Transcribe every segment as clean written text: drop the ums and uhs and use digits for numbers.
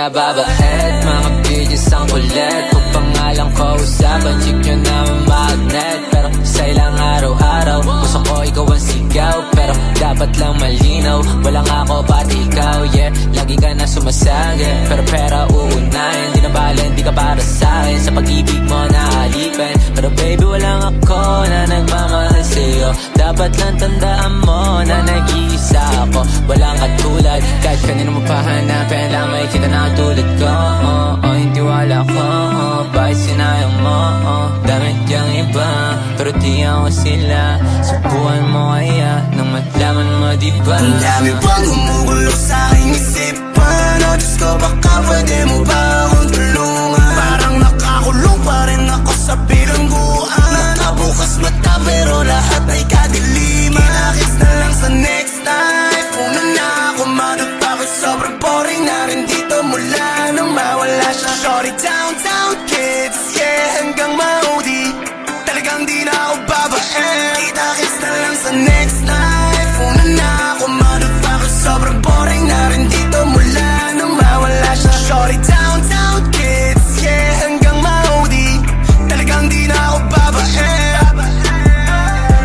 nababaet. Mga bitches ang kulit, kung pangalan ko usapan, chick nyo naman magnet. Pero sa ilang araw-araw, gusto ko ikaw ang sigaw, pero dapat lang malinaw, walang ako pati ikaw, yeah. Lagi ka na sumasagin, pero pera uunahin. Di na bala, hindi ka para sa'kin, sa pag-ibig mo naalipin. Pero baby, walang ako na nagmamahal sa'yo. Dapat lang tandaan mo na nag-iisa ako, walang katulad. Kahit kanino mo pahanapin, lang makikita na katulad ko. Hindi wala ko, bakit sinayang mo? Dami diyang iba, pero di ako sila. Subukan mo kaya, nang matlaman mo diba? Ang dami pang humugulo sa aking isipan. O Diyos ko, baka pwede mo ba akong tulungan? Parang nakakulong pa rin ako sa bilangguan. Nakabukas mata pero lahat ay kadiliman. Kinakis na lang sa next life. Una na ako managpakot, sobrang boring na rin dito mula nang mawala siya. Shorty downtown kids, yeah, hanggang maudi. Talagang di na ako babae. Kinakis na lang sa next life. Una na ako managpakot, sobrang boring na rin dito mula nang mawala siya. Shorty downtown kids, yeah, hanggang maudi. Talagang di na ako babae.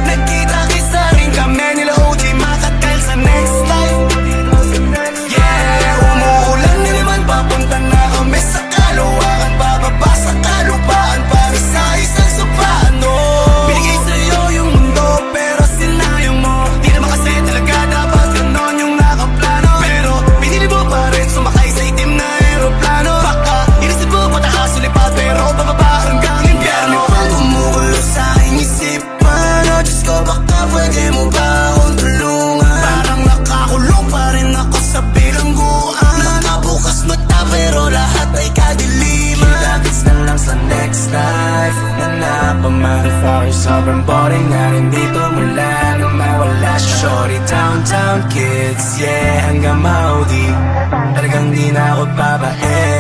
Nagkita-kisa rin kami nila OG, matagal sa next life. Yeah, umuulan na naman, papunta na kami sa Kalawakan. Bababa sa kalupaan para sa isang supano. Binigay sa'yo yung mundo pero sinayang mo. Di naman kasi talaga dapat ganon yung nakaplano. Pero pinili mo pa rin sumakay sa itim na aeroplano. Baka inisip mo pataas ulipad pero bababa hanggang impyerno. Pag umuulo sa aking isipan, o Diyos ko, baka pwede mo ba akong tulungan? Parang nakakulong pa rin ako sa bilangguan. Nakabukas mata pero lahat ay kadiliman. Kinakits na lang sa next life. Una na pamanifold, sobrang boring na rin dito mula nang mawala siya. Shorty downtown kids, yeah, hanggang maudi. Talagang di na ako babae.